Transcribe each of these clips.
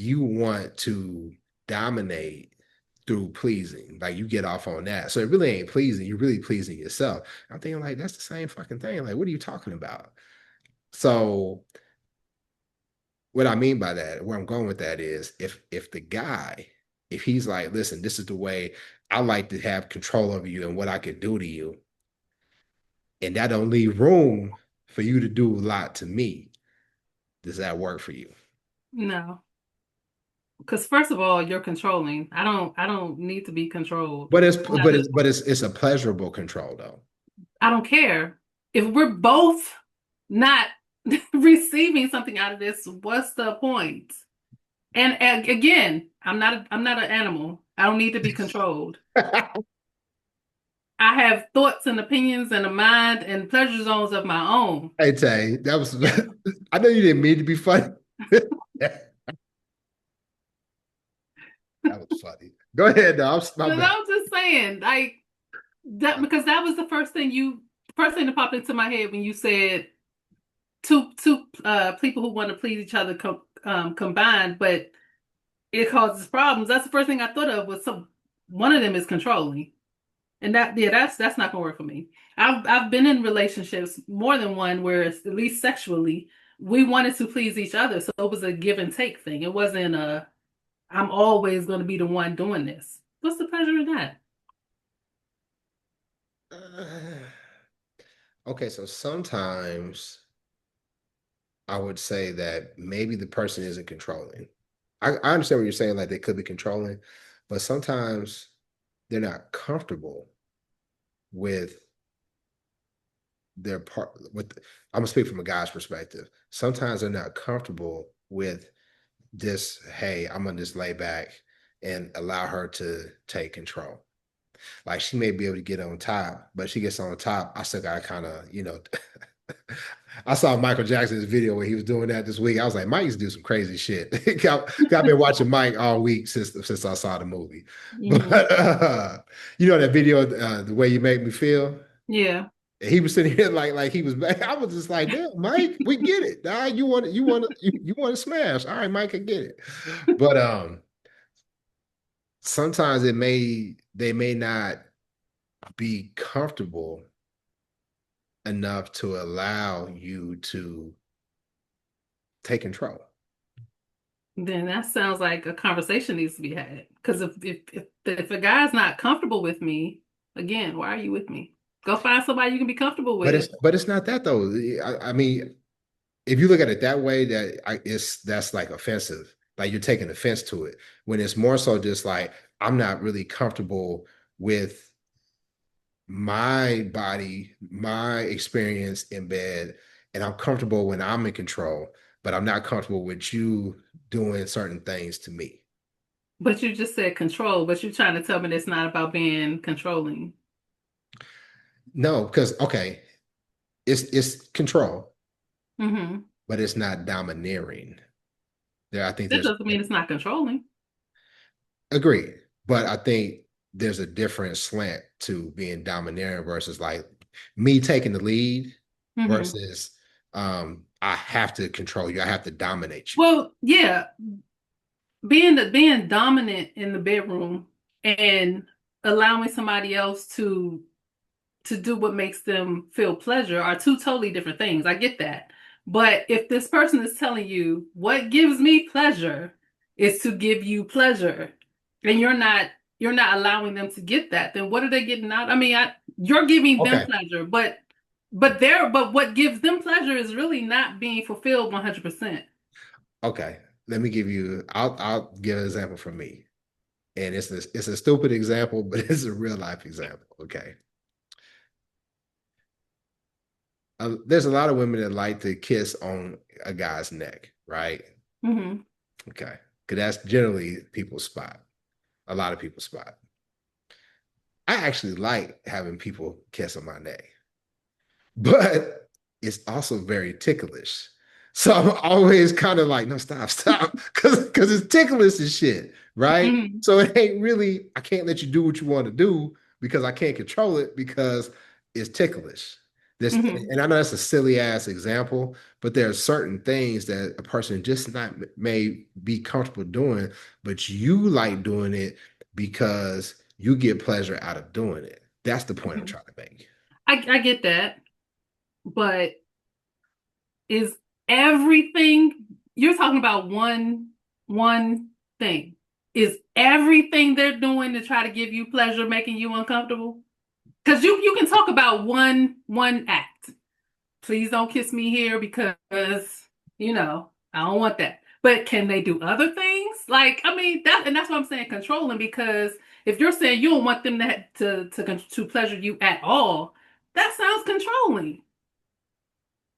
you want to dominate through pleasing. Like you get off on that. So it really ain't pleasing. You're really pleasing yourself. I'm thinking like that's the same fucking thing. Like, what are you talking about? So what I mean by that, where I'm going with that is if the guy, if he's like, listen, this is the way I like to have control over you and what I could do to you, and that don't leave room for you to do a lot to me, does that work for you? No. Because first of all, you're controlling. I don't need to be controlled. But Not at it's a pleasurable control though. I don't care. If we're both not receiving something out of this, what's the point? And again, I'm not an animal. I don't need to be controlled. I have thoughts and opinions and a mind and pleasure zones of my own. Hey Tay, that was I know you didn't mean to be funny. That was funny. Go ahead, though. My But bad. I'm just saying, like that because that was the first thing that popped into my head when you said two people who want to please each other combined, but it causes problems. That's the first thing I thought of was one of them is controlling. And that's not gonna work for me. I've been in relationships more than one where it's, at least sexually, we wanted to please each other. So it was a give and take thing. It wasn't a I'm always gonna be the one doing this. What's the pleasure in that? Uh, okay, so sometimes I would say that maybe the person isn't controlling. I understand what you're saying, like they could be controlling, but sometimes they're not comfortable with their part with I'm gonna speak from a guy's perspective. Sometimes they're not comfortable with this, hey, I'm gonna just lay back and allow her to take control. Like she may be able to get on top, but she gets on top. I still gotta kind of, I saw Michael Jackson's video where he was doing that this week. I was like, Mike used to do some crazy shit. Got been watching Mike all week since I saw the movie. But Hmm. you know that video, the way you make me feel. Yeah. And he was sitting here like he was back. I was just like, damn, Mike, we get it. All right, you want to smash. All right, Mike, I get it. But sometimes they may not be comfortable enough to allow you to take control. Then that sounds like a conversation needs to be had. Because if a guy's not comfortable with me, again, why are you with me? Go find somebody you can be comfortable with. But it's not that though. I mean, if you look at it that way, that's like offensive. Like you're taking offense to it. When it's more so just like I'm not really comfortable with my body, my experience in bed, and I'm comfortable when I'm in control, but I'm not comfortable with you doing certain things to me. But you just said control, but you're trying to tell me it's not about being controlling. No, because okay, it's control, Hmm. but it's not domineering. There, I think That there's doesn't mean it's not controlling. agreed, but I think there's a different slant to being domineering versus like me taking the lead Hmm. versus I have to control you, I have to dominate you. Well, yeah, being dominant in the bedroom and allowing somebody else to do what makes them feel pleasure are two totally different things. I get that. But if this person is telling you what gives me pleasure is to give you pleasure and you're not allowing them to get that, then what are they getting out? I mean, you're giving them Okay, pleasure, but what gives them pleasure is really not being fulfilled 100%. okay. Let me give you. I'll give an example from me, and it's a stupid example, but it's a real life example. Okay, there's a lot of women that like to kiss on a guy's neck, right? Hmm. Okay, because that's generally people's spot. A lot of people's spot. I actually like having people kiss on my neck, but it's also very ticklish. So I'm always kind of like, no, stop, because it's ticklish and shit, right? Hmm. So it ain't really, I can't let you do what you want to do because I can't control it because it's ticklish. This, Hmm. and I know that's a silly ass example, but there are certain things that a person just not may be comfortable doing, but you like doing it because you get pleasure out of doing it. That's the point I'm Hmm. trying to make. I get that, but is everything you're talking about one thing? Is everything they're doing to try to give you pleasure making you uncomfortable? Because you can talk about one act. Please don't kiss me here because I don't want that. But can they do other things? Like, I mean, that's what I'm saying, controlling, because if you're saying you don't want them to pleasure you at all, that sounds controlling.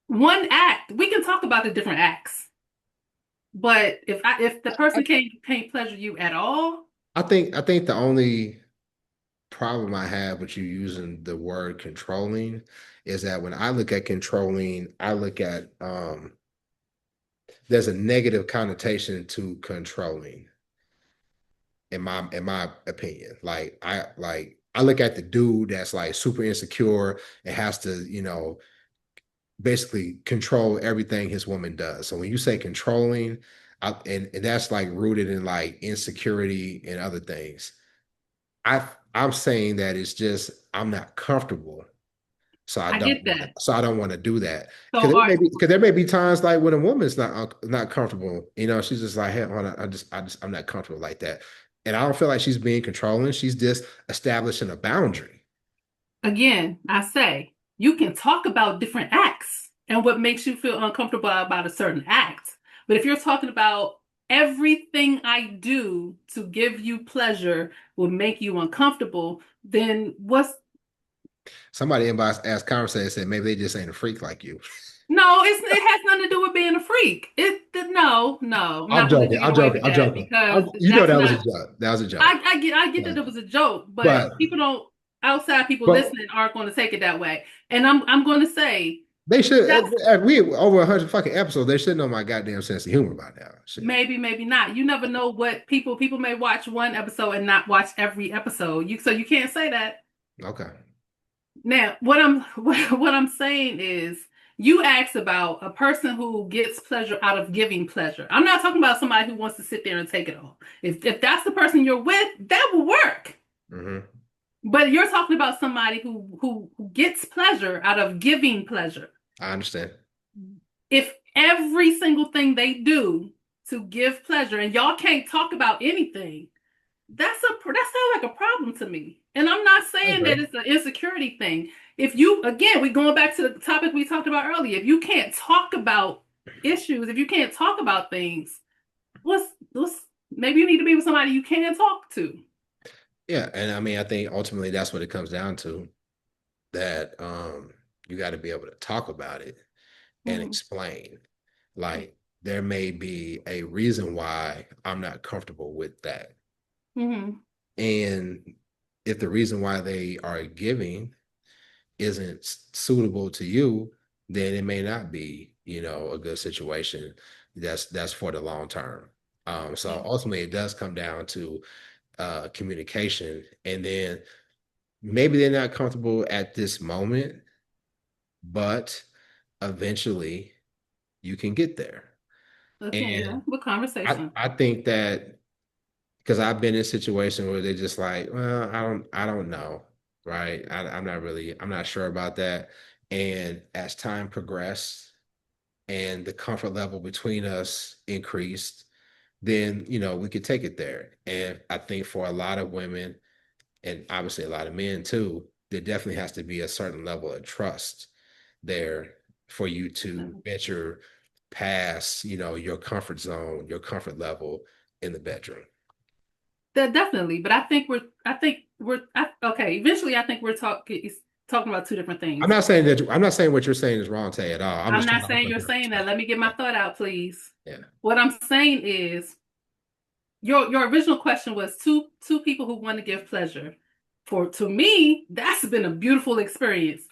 One act, we can talk about the different acts, but if the person can't pleasure you at all, I think the only problem I have with you using the word controlling is that when I look at controlling, I look at there's a negative connotation to controlling in my opinion. Like I look at the dude that's like super insecure and has to, basically control everything his woman does. So when you say controlling, and that's like rooted in like insecurity and other things. I'm saying that it's just I'm not comfortable, so I I don't get want to. that. So I don't want to do that because So there may be times like when a woman's not comfortable. She's just like, hey, I'm not comfortable like that, and I don't feel like she's being controlling. She's just establishing a boundary. again, I say you can talk about different acts and what makes you feel uncomfortable about a certain act. But if you're talking about everything I do to give you pleasure will make you uncomfortable, then what's Somebody inbox asked conversation and said maybe they just ain't a freak like you. no, it has nothing to do with being a freak. No, I'm I'm not going to joking. get I'm away joking. with I'm that joking. because You know that's that was a not. joke. That was a joke. I get But, that it was a joke, but but people don't outside people but listening aren't going to take it that way. And I'm going to say they should. that's We over 100 fucking episodes. They should know my goddamn sense of humor by now. Shit. maybe not. You never know what people may watch one episode and not watch every episode. You can't say that. Okay. Now, what I'm saying is you asked about a person who gets pleasure out of giving pleasure. I'm not talking about somebody who wants to sit there and take it all. If that's the person you're with, that will work. Hmm. But you're talking about somebody who gets pleasure out of giving pleasure. I understand. If every single thing they do to give pleasure and y'all can't talk about anything, that sounds like a problem to me. And I'm not I saying agree. that it's an insecurity thing. If you again, we going back to the topic we talked about earlier. If you can't talk about issues, if you can't talk about things, let's maybe you need to be with somebody you can talk to. Yeah, and I mean, I think ultimately that's what it comes down to. That you got to be able to talk about it and Mm-hmm. explain. Like there may be a reason why I'm not comfortable with that, Mm-hmm. and if the reason why they are giving isn't suitable to you, then it may not be, a good situation. That's for the long term. So Yeah. ultimately, it does come down to communication, and then maybe they're not comfortable at this moment, but eventually you can get there. Okay, yeah. And What I conversation? I think that because I've been in a situation where they're just like, well, I don't know, right? I'm not sure about that. And as time progressed and the comfort level between us increased, then we could take it there. And I think for a lot of women, and obviously a lot of men too, there definitely has to be a certain level of trust there for you to venture past, your comfort zone, your comfort level in the bedroom. That definitely, but okay. Eventually, I think we're talking about two different things. I'm not saying what you're saying is wrong, Tay, at all. I'm I'm just trying not to saying offer a you're different saying that. perspective. Let me get Yeah, my thought out, please. yeah. What I'm saying is your original question was two people who want to give pleasure. For to me, that's been a beautiful experience.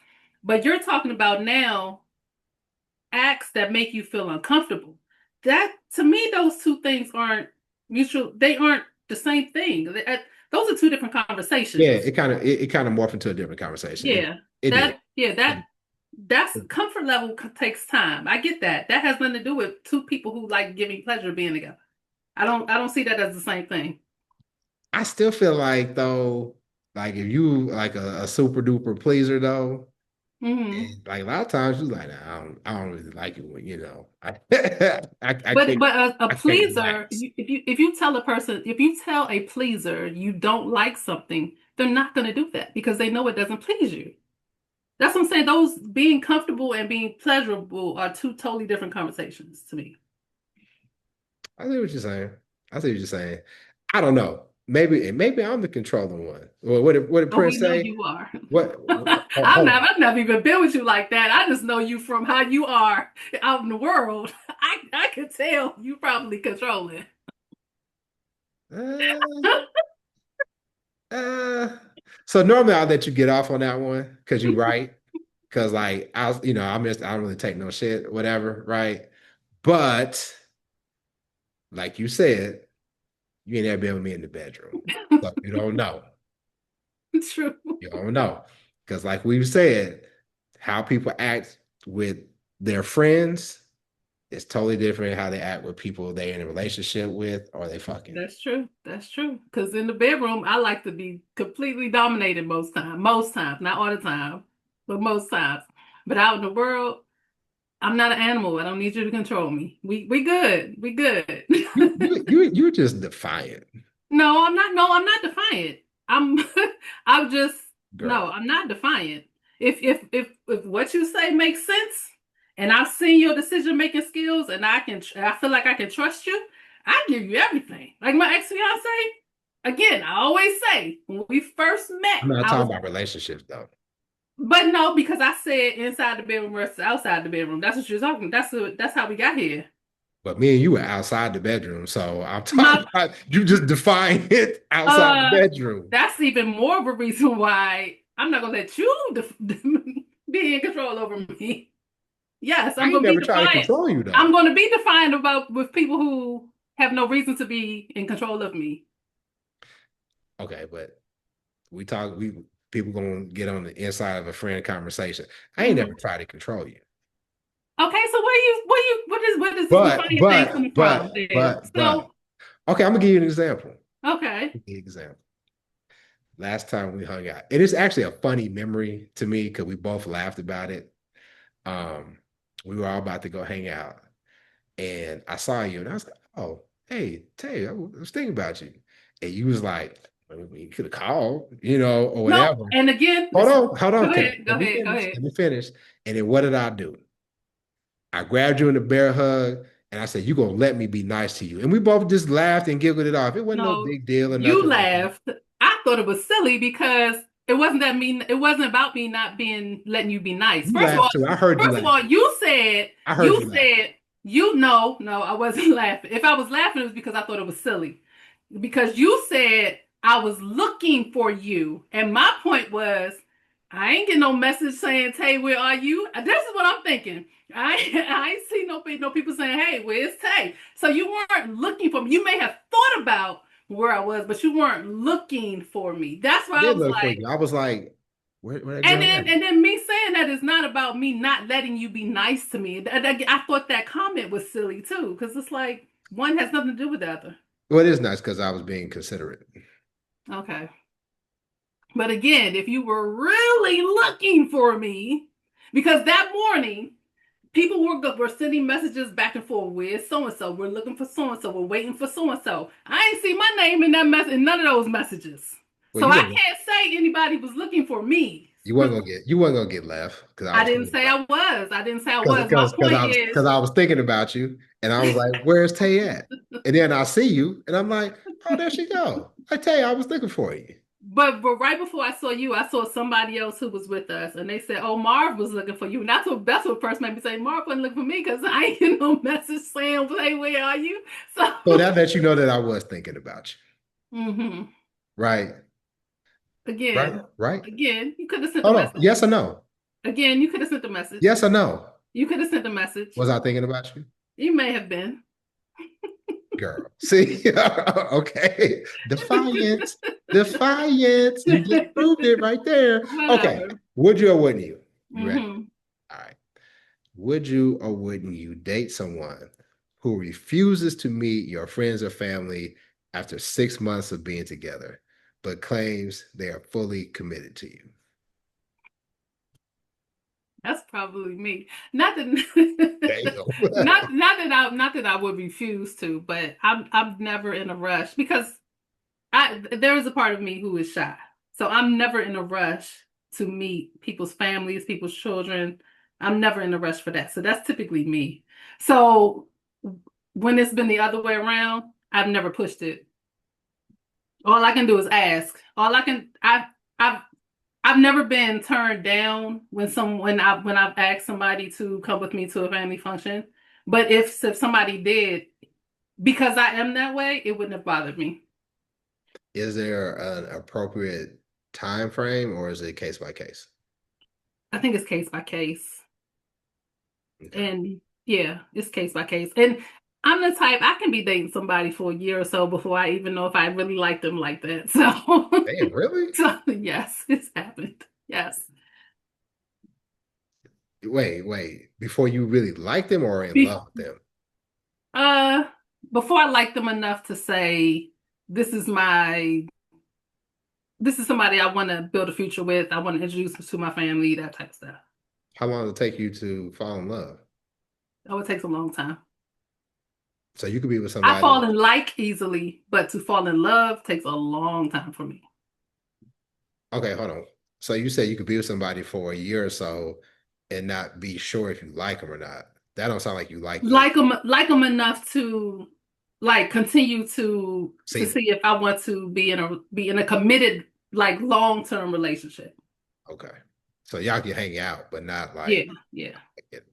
But you're talking about now acts that make you feel uncomfortable. That to me, those two things aren't mutual. They aren't the same thing. Those are two different Yeah, conversations. it kind of morphed into a different conversation. It Yeah, it did. that It did. That's comfort level takes time. I get that. That has nothing to do with two people who like giving pleasure being together. I don't see that as the same thing. I still feel like though, like if you like a super duper pleaser though, Hmm. and like a lot of times you're like, nah, I don't really like it when But a I can't pleaser, relax. if you tell a person, if you tell a pleaser you don't like something, they're not going to do that because they know it doesn't please you. That's what I'm saying. Those being comfortable and being pleasurable are two totally different conversations to me. I see what you're saying. I see what you're saying. I don't know. Maybe I'm the controlling one. Well, what did Oh, Prince we know say? you are. Hold on. I've never even been with you like that. I just know you from how you are out in the world. I could tell you probably controlling. Uh, uh, so normally I'll let you get off on that one because you're right. Because like I don't really take no shit, whatever, right? But like you said, you ain't never been with me in the bedroom. So you don't know. True. You don't know. Because like we've said, how people act with their friends is totally different how they act with people they're in a relationship with or they fucking. That's true. That's true. Because in the bedroom, I like to be completely dominated most times. Most times, not all the time, but most times. But out in the world, I'm not an animal. I don't need you to control me. We good. We good. You're just defiant, No, I'm not. No, I'm not defiant. I'm I'm just girl. no, I'm not defiant. If what you say makes sense and I've seen your decision making skills and I feel like I can trust you, I give you everything. Like my ex-fiance, again, I always say when we first met, I'm not I talking was about relationships though. but no, because I said inside the bedroom versus outside the bedroom. That's what you're talking. That's how we got here. But me and you were outside the bedroom, so I'm talking My about you just define it outside the Uh, bedroom. that's even more of a reason why I'm not gonna let you be in control over me. Yes, I I'm ain't gonna be never tried to defiant. control you I'm though. gonna be defiant about with people who have no reason to be in control of me. Okay, but we people gonna get on the inside of a friend conversation. I ain't never Hmm. tried to control you. Okay, so where does this But defiant thing but coming from but then? but but So okay, I'm gonna give you an example. okay, Give you an example. Last time we hung out, it is actually a funny memory to me because we both laughed about it. Um, we were all about to go hang out, and I saw you, and I was like, "Oh, hey, Tay, I was thinking about you," and you was like, well, "You could have called, or no, whatever." and again, Hold listen. on, hold Go on. ahead, go Let me ahead, go finish. ahead. Let me finish. And then what did I do? I grabbed you in the bear hug and I said, "You gonna let me be nice to you." And we both just laughed and giggled it off. It wasn't no No, big deal or you nothing like that. laughed. I thought it was silly because it wasn't that mean. It wasn't about me not being letting you be nice. You laughed too. I heard you First of all, laughing. I heard you you laughing. said you know, no, I wasn't laughing. If I was laughing, it was because I thought it was silly. Because you said I was looking for you, and my point was I ain't get no message saying, "Tay, where are you?" This is what I'm thinking. I ain't see no people saying, "Hey, where's Tay?" So you weren't looking for me. You may have thought about where I was, but you weren't looking for me. That's I why I did was look for like, you. I was like, where that and girl then at? and then me saying that is not about me not letting you be nice to me. I thought that comment was silly too, because it's like one has nothing to do with the other. Well, it is nice because I was being considerate. Okay. But again, if you were really looking for me, because that morning people were sending messages back and forth with so and so. We're looking for so and so. We're waiting for so and so. I ain't see my name in that mess in none of those messages. Well, So I can't say anybody was looking for me. you wasn't gonna get left because I I was didn't thinking say about I was. I didn't say I because was. My point is, because I was thinking about you and I was like, where's Tay at? And then I see you and I'm like, oh, there she go. I tell you, I was looking for you. but right before I saw you, I saw somebody else who was with us, and they said, "Oh, Marv was looking for you." And that's what first made me say Marv wasn't looking for me because I ain't get no message saying, "Hey, where are you?" So, So that lets you know that I was thinking about you. hmm Right. Right. again, Right. again, you could have sent a Hold on. message. Yes or no? Again, you could have sent a message. Yes or no? You could have sent a message. Was I thinking about you? You may have been. Girl. See? Okay. Defiance. Defiance. You just proved it right there. Okay. Whatever. Would you or wouldn't you? You ready? Hmm. Would you or wouldn't you date someone who refuses to meet your friends or family after 6 months of being together, but claims they are fully committed to you? That's probably me. Not that, Damn. not that I would refuse to, but I'm never in a rush because there is a part of me who is shy. So I'm never in a rush to meet people's families, people's children. I'm never in a rush for that. So that's typically me. So when it's been the other way around, I've never pushed it. All I can do is ask. All I can I've I've never been turned down when I've asked somebody to come with me to a family function. But if somebody did, because I am that way, it wouldn't have bothered me. Is there an appropriate time frame or is it case by case? I think it's case by case. Okay. And yeah, it's case by case. And I'm the type I can be dating somebody for a year or so before I even know if I really like them like that. So, Damn, really? so yes, it's happened. Yes. Wait. Before you really like them or in Be- love with them? uh, Before I like them enough to say this is my this is somebody I want to build a future with. I want to introduce them to my family, that type of stuff. How long did it take you to fall in love? That would take a long time. So you could be with I fall somebody. in like easily, but to fall in love takes a long time for me. Okay, hold on. So you said you could be with somebody for a year or so and not be sure if you like them or not. That don't sound like you like them. Like them enough to like continue to See, see if I want to be in a committed like long-term relationship. okay. So y'all can hang out, but not Yeah, like yeah, get,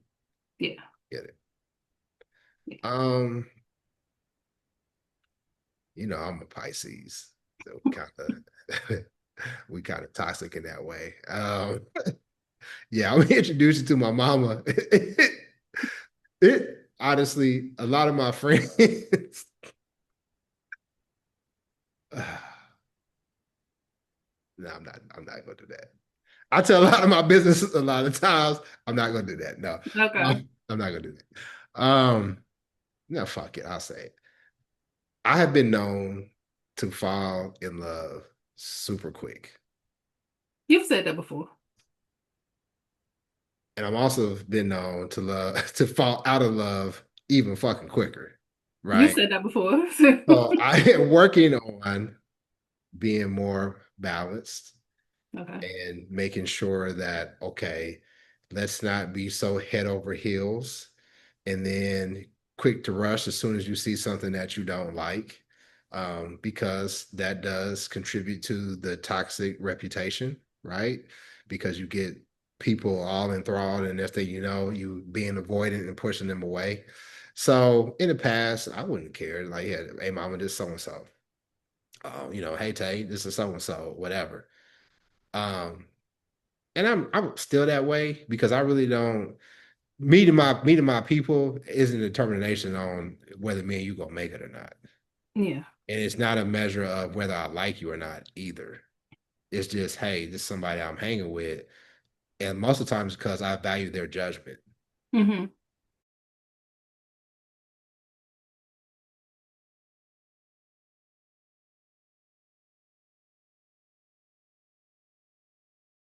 yeah, get it. yeah. Um, I'm a Pisces, so we kind of toxic in that way. Yeah, I'm gonna introduce you to my mama. It honestly, a lot of my friends. No, I'm not gonna do that. I tell a lot of my business a lot of times. I'm not gonna do that. No, Okay. I'm not gonna do that. No, fuck it. I'll say it. I have been known to fall in love super quick. You've said that before. And I'm also been known to love to fall out of love even fucking quicker. You Right. said that before. So I am working on being more balanced Okay. and making sure that, okay, let's not be so head over heels and then quick to rush as soon as you see something that you don't like, because that does contribute to the toxic reputation, right? Because you get people all enthralled, and if they, you being avoidant and pushing them away. So in the past, I wouldn't care. Like, yeah, hey, mama, this so and so. Hey Tay, this is so and so, whatever. Um, and I'm still that way because I really don't meeting my people isn't a determination on whether me and you gonna make it or not. Yeah. And it's not a measure of whether I like you or not either. It's just, hey, this is somebody I'm hanging with. And most of the times because I value their judgment. Hmm.